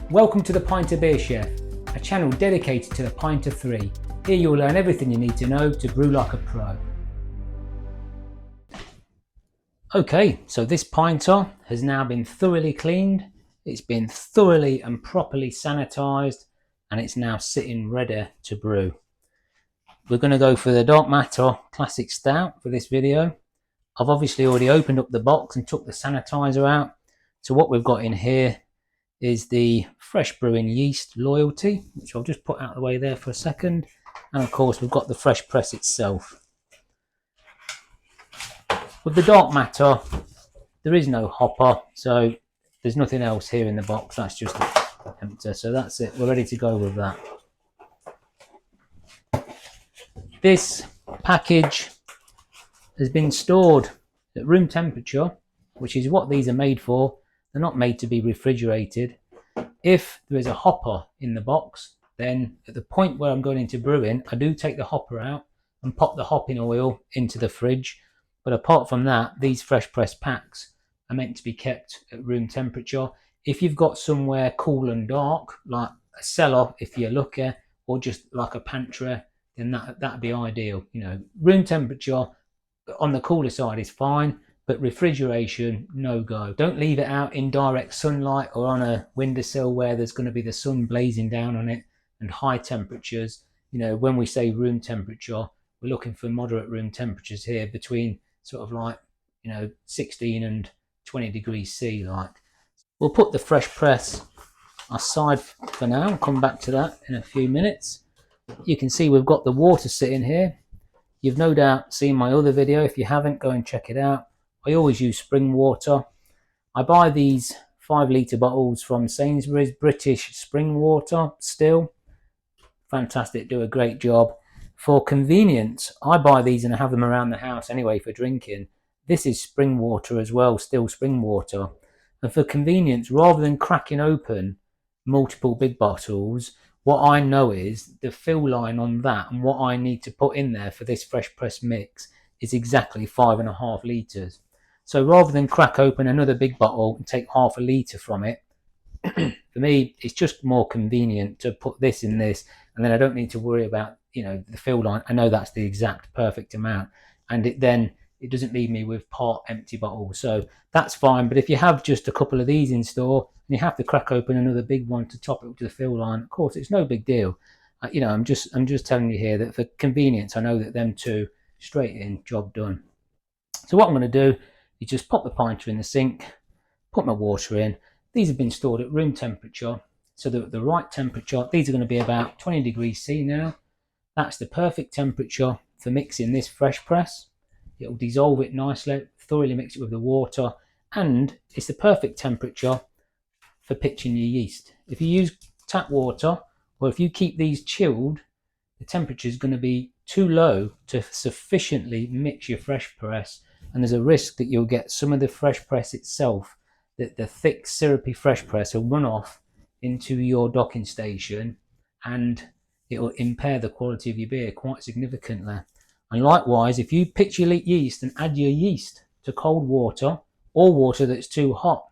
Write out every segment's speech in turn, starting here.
Welcome to the Pinter Beer Chef, a channel dedicated to the Pinter 3. Here you'll learn everything you need to know to brew like a pro. Okay, so this pinter has now been thoroughly cleaned, it's been thoroughly and properly sanitized, and it's now sitting ready to brew. We're going to go for the Dark Matter Classic Stout for this video. I've obviously already opened up the box and took the sanitizer out. So what we've got in here is the Fresh Brewing Yeast Loyalty, which I'll just put out of the way there for a second. And of course we've got the fresh press itself. With the Dark Matter, there is no hopper, so there's nothing else here in the box. That's just empty. So that's it, we're ready to go with that. This package has been stored at room temperature, which is what these are made for. They're not made to be refrigerated. If there is a hopper in the box, then at the point where I'm going into brewing, I do take the hopper out and pop the hopping oil into the fridge. But apart from that, these fresh press packs are meant to be kept at room temperature. If you've got somewhere cool and dark, like a cellar if you're lucky, or just like a pantry, then that'd be ideal. You know, room temperature on the cooler side is fine, but refrigeration, no go. Don't leave it out in direct sunlight or on a windowsill where there's going to be the sun blazing down on it and high temperatures. You know, when we say room temperature, we're looking for moderate room temperatures here between sort of like, you know, 16 and 20 degrees C like. We'll put the fresh press aside for now and come back to that in a few minutes. You can see we've got the water sitting here. You've no doubt seen my other video. If you haven't, go and check it out. I always use spring water. I buy these 5 litre bottles from Sainsbury's, British spring water still. Fantastic, do a great job. For convenience, I buy these and I have them around the house anyway for drinking. This is spring water as well, still spring water. And for convenience, rather than cracking open multiple big bottles, what I know is the fill line on that and what I need to put in there for this fresh press mix is exactly 5.5 litres. So rather than crack open another big bottle and take half a litre from it, for me, it's just more convenient to put this in this, and then I don't need to worry about, you know, the fill line. I know that's the exact perfect amount, and it doesn't leave me with part empty bottles. So that's fine. But if you have just a couple of these in store and you have to crack open another big one to top it up to the fill line, of course, it's no big deal. You know, I'm just telling you here that for convenience, I know that them two straight in, job done. So what I'm going to do, you just pop the pinter in the sink, put my water in. These have been stored at room temperature, so they're at the right temperature. These are going to be about 20 degrees C now. That's the perfect temperature for mixing this fresh press. It'll dissolve it nicely, thoroughly mix it with the water, and it's the perfect temperature for pitching your yeast. If you use tap water, or if you keep these chilled, the temperature is going to be too low to sufficiently mix your fresh press, and there's a risk that you'll get some of the fresh press itself, that the thick syrupy fresh press will run off into your docking station and it will impair the quality of your beer quite significantly. And likewise, if you pitch your yeast and add your yeast to cold water or water that's too hot,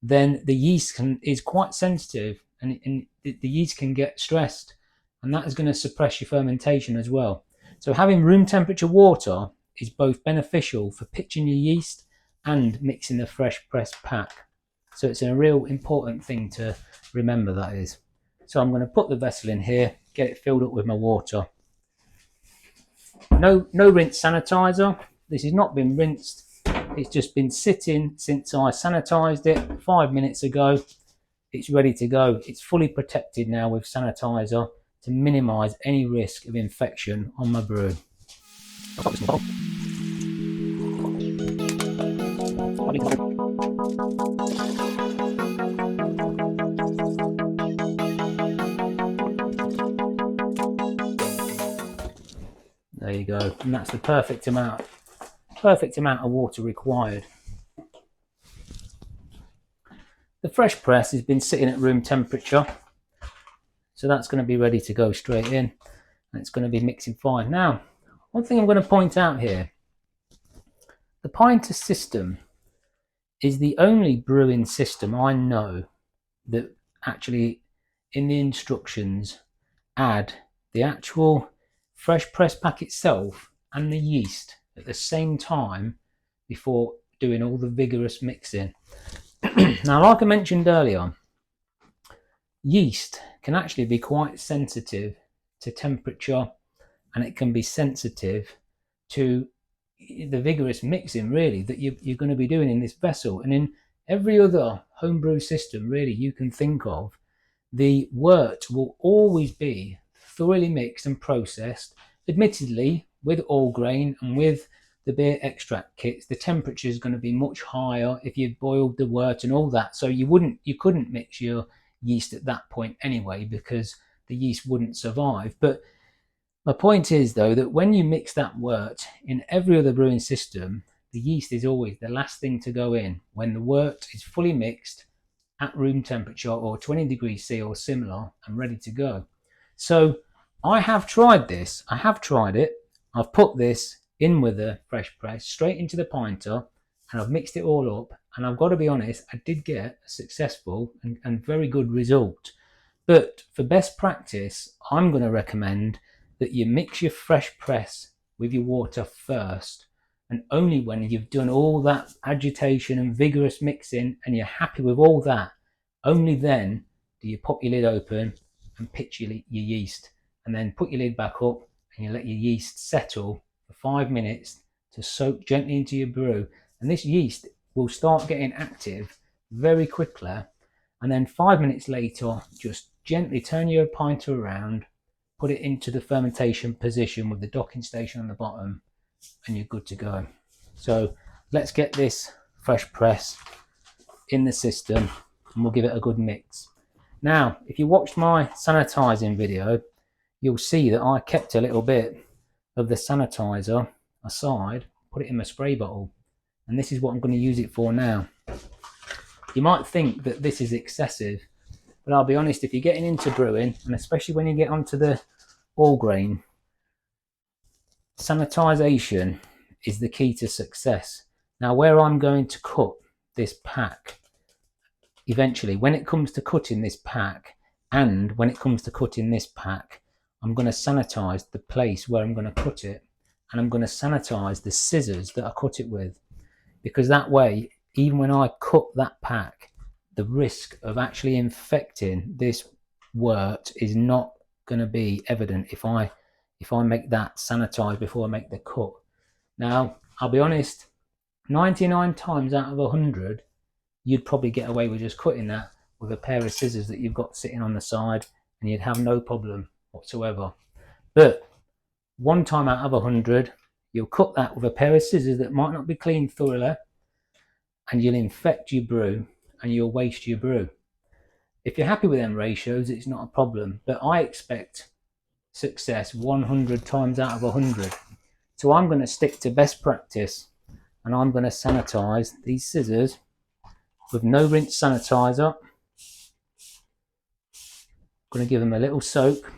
then the yeast is quite sensitive, and the yeast can get stressed, and that is going to suppress your fermentation as well. So having room temperature water is both beneficial for pitching your yeast and mixing the fresh press pack. So it's a real important thing to remember, that is. So I'm going to put the vessel in here, get it filled up with my water. No rinse sanitizer. This has not been rinsed. It's just been sitting since I sanitized it 5 minutes ago. It's ready to go. It's fully protected now with sanitizer to minimize any risk of infection on my brew. There you go, and that's the perfect amount of water required. The fresh press has been sitting at room temperature, so that's going to be ready to go straight in, and it's going to be mixing fine. Now, one thing I'm going to point out here, the Pinter system is the only brewing system I know that actually in the instructions add the actual fresh press pack itself and the yeast at the same time before doing all the vigorous mixing. Now, like I mentioned earlier, yeast can actually be quite sensitive to temperature, and it can be sensitive to the vigorous mixing really that you're going to be doing in this vessel. And in every other homebrew system really you can think of, the wort will always be thoroughly mixed and processed. Admittedly, with all grain and with the beer extract kits, the temperature is going to be much higher if you boiled the wort and all that. So you couldn't mix your yeast at that point anyway, because the yeast wouldn't survive. But my point is, though, that when you mix that wort in every other brewing system, the yeast is always the last thing to go in when the wort is fully mixed at room temperature or 20 degrees C or similar and ready to go. So I have tried this. I have tried it. I've put this in with a fresh press straight into the pinter, and I've mixed it all up. And I've got to be honest, I did get a successful and very good result. But for best practice, I'm going to recommend that you mix your fresh press with your water first, and only when you've done all that agitation and vigorous mixing and you're happy with all that, only then do you pop your lid open and pitch your yeast, and then put your lid back up and you let your yeast settle for 5 minutes to soak gently into your brew. And this yeast will start getting active very quickly, and then 5 minutes later just gently turn your pinter around, put it into the fermentation position with the docking station on the bottom, and you're good to go. So let's get this fresh press in the system and we'll give it a good mix. Now, if you watched my sanitizing video, you'll see that I kept a little bit of the sanitizer aside, put it in my spray bottle, and this is what I'm going to use it for now. You might think that this is excessive, but I'll be honest, if you're getting into brewing, and especially when you get onto the all grain, sanitization is the key to success. Now, where I'm going to cut this pack, eventually, when it comes to cutting this pack, and when it comes to cutting this pack, I'm going to sanitize the place where I'm going to cut it, and I'm going to sanitize the scissors that I cut it with, because that way, even when I cut that pack, the risk of actually infecting this wort is not going to be evident if I make that sanitize before I make the cut. Now, I'll be honest, 99 times out of 100, you'd probably get away with just cutting that with a pair of scissors that you've got sitting on the side, and you'd have no problem whatsoever. But 1 time out of 100, you'll cut that with a pair of scissors that might not be cleaned thoroughly, and you'll infect your brew and you'll waste your brew. If you're happy with them ratios, it's not a problem, but I expect success 100 times out of 100. So I'm going to stick to best practice, and I'm going to sanitize these scissors with no rinse sanitizer. I'm going to give them a little soak,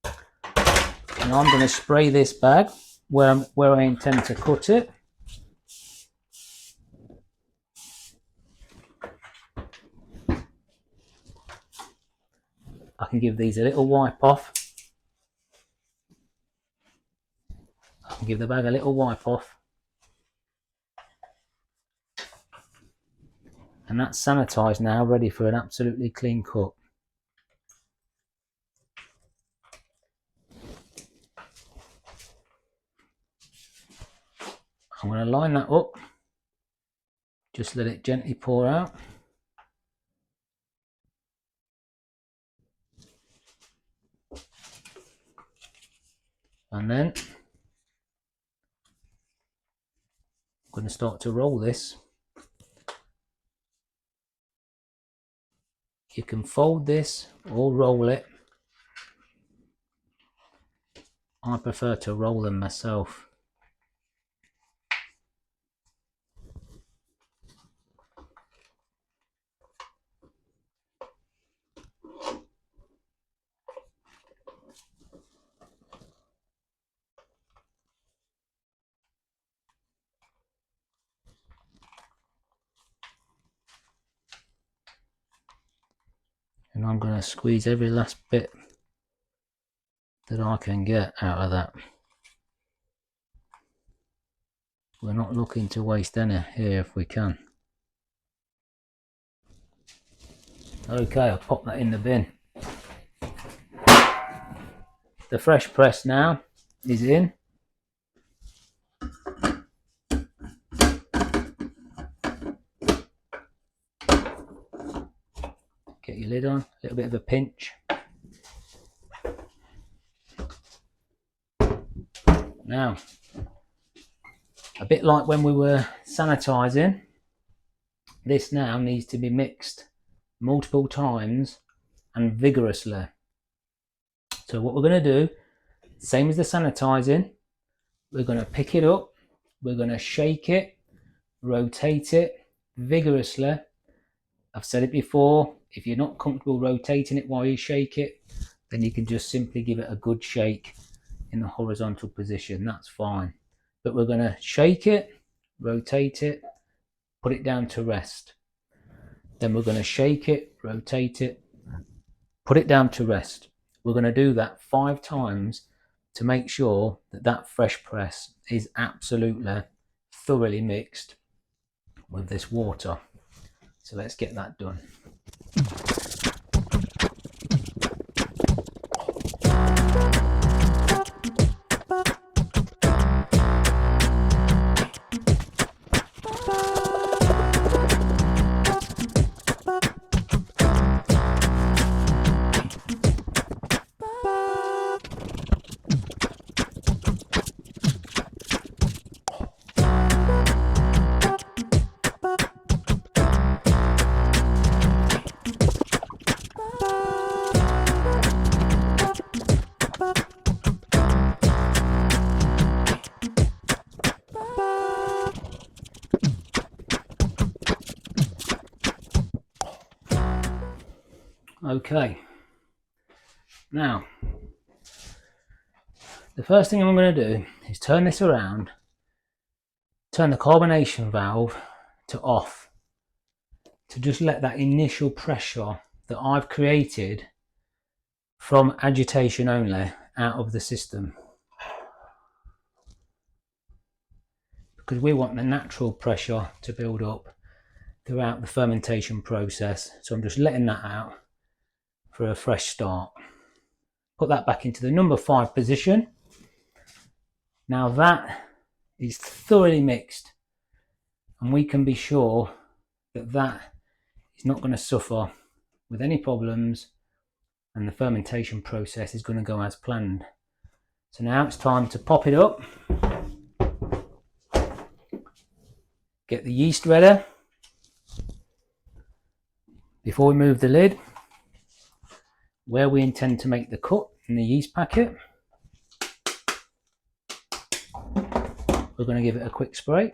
and I'm going to spray this bag where I intend to cut it. I can give these a little wipe off. I can give the bag a little wipe off. And that's sanitized now, ready for an absolutely clean cut. I'm going to line that up. Just let it gently pour out. And then I'm going to start to roll this. You can fold this or roll it. I prefer to roll them myself. and I'm going to squeeze every last bit that I can get out of that. We're not looking to waste any here if we can. Okay, I'll pop that in the bin. The fresh press now is in. Get your lid on, a little bit of a pinch. Now, a bit like when we were sanitizing, this now needs to be mixed multiple times and vigorously. So what we're going to do, same as the sanitizing, we're going to pick it up, we're going to shake it, rotate it vigorously. I've said it before, if you're not comfortable rotating it while you shake it, then you can just simply give it a good shake in the horizontal position, that's fine. But we're going to shake it, rotate it, put it down to rest. Then we're going to shake it, rotate it, put it down to rest. We're going to do that 5 times to make sure that that fresh press is absolutely thoroughly mixed with this water. So let's get that done. Okay, now the first thing I'm going to do is turn this around, turn the carbonation valve to off, to just let that initial pressure that I've created from agitation only out of the system, because we want the natural pressure to build up throughout the fermentation process. So I'm just letting that out for a fresh start. Put that back into the number 5 position. Now that is thoroughly mixed, and we can be sure that that is not going to suffer with any problems, and the fermentation process is going to go as planned. So now it's time to pop it up, get the yeast ready. Before we move the lid, where we intend to make the cut in the yeast packet, we're going to give it a quick spray.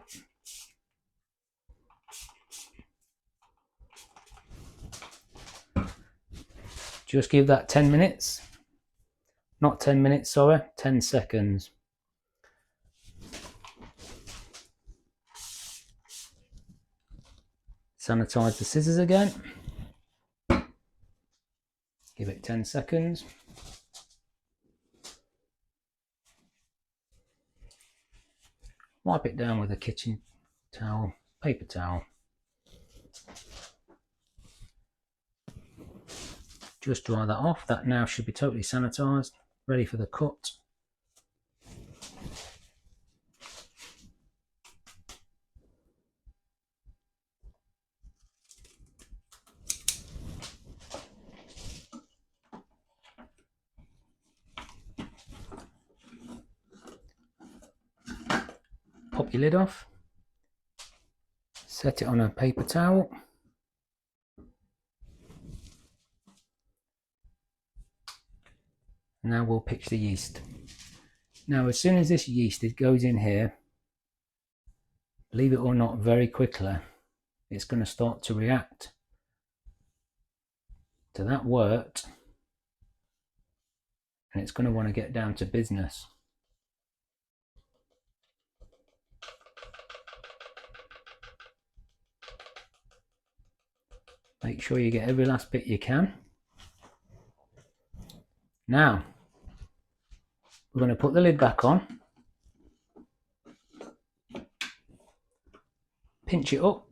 Just give that 10 minutes, not 10 minutes, sorry, 10 seconds. Sanitize the scissors again. Give it 10 seconds. Wipe it down with a kitchen towel, paper towel. Just dry that off. That now should be totally sanitized, ready for the cut. Pop your lid off, set it on a paper towel, now we'll pitch the yeast. Now as soon as this yeast goes in here, believe it or not, very quickly it's going to start to react to that wort, and it's going to want to get down to business. Make sure you get every last bit you can. Now, we're going to put the lid back on, pinch it up,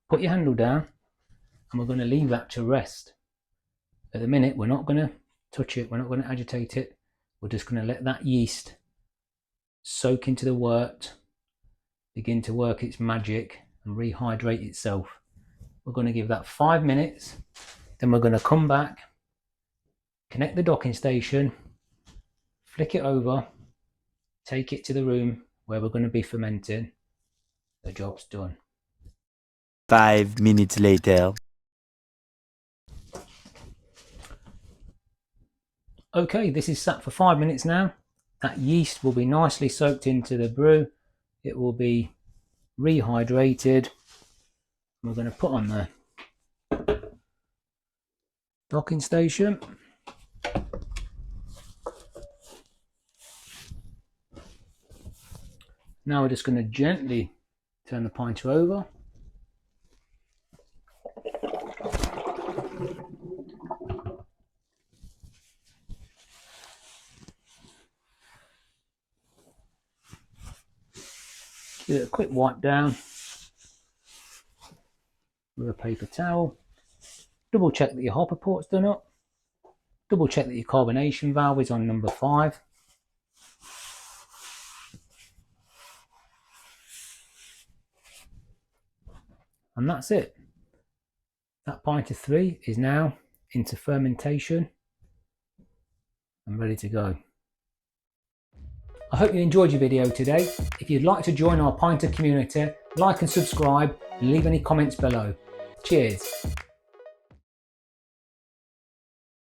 put your handle down, and we're going to leave that to rest. At the minute, we're not going to touch it, we're not going to agitate it, we're just going to let that yeast soak into the wort, begin to work its magic and rehydrate itself. We're going to give that 5 minutes, then we're going to come back, connect the docking station, flick it over, take it to the room where we're going to be fermenting. The job's done. 5 minutes later. Okay, this is sat for 5 minutes now. That yeast will be nicely soaked into the brew. It will be rehydrated. We're going to put on the docking station. Now we're just going to gently turn the pinter over. Give it a quick wipe down with a paper towel. Double check that your hopper port's done up. Double check that your carbonation valve is on number 5. And that's it. That pint of 3 is now into fermentation and ready to go. I hope you enjoyed your video today. If you'd like to join our Pinter community, like and subscribe and leave any comments below. Cheers.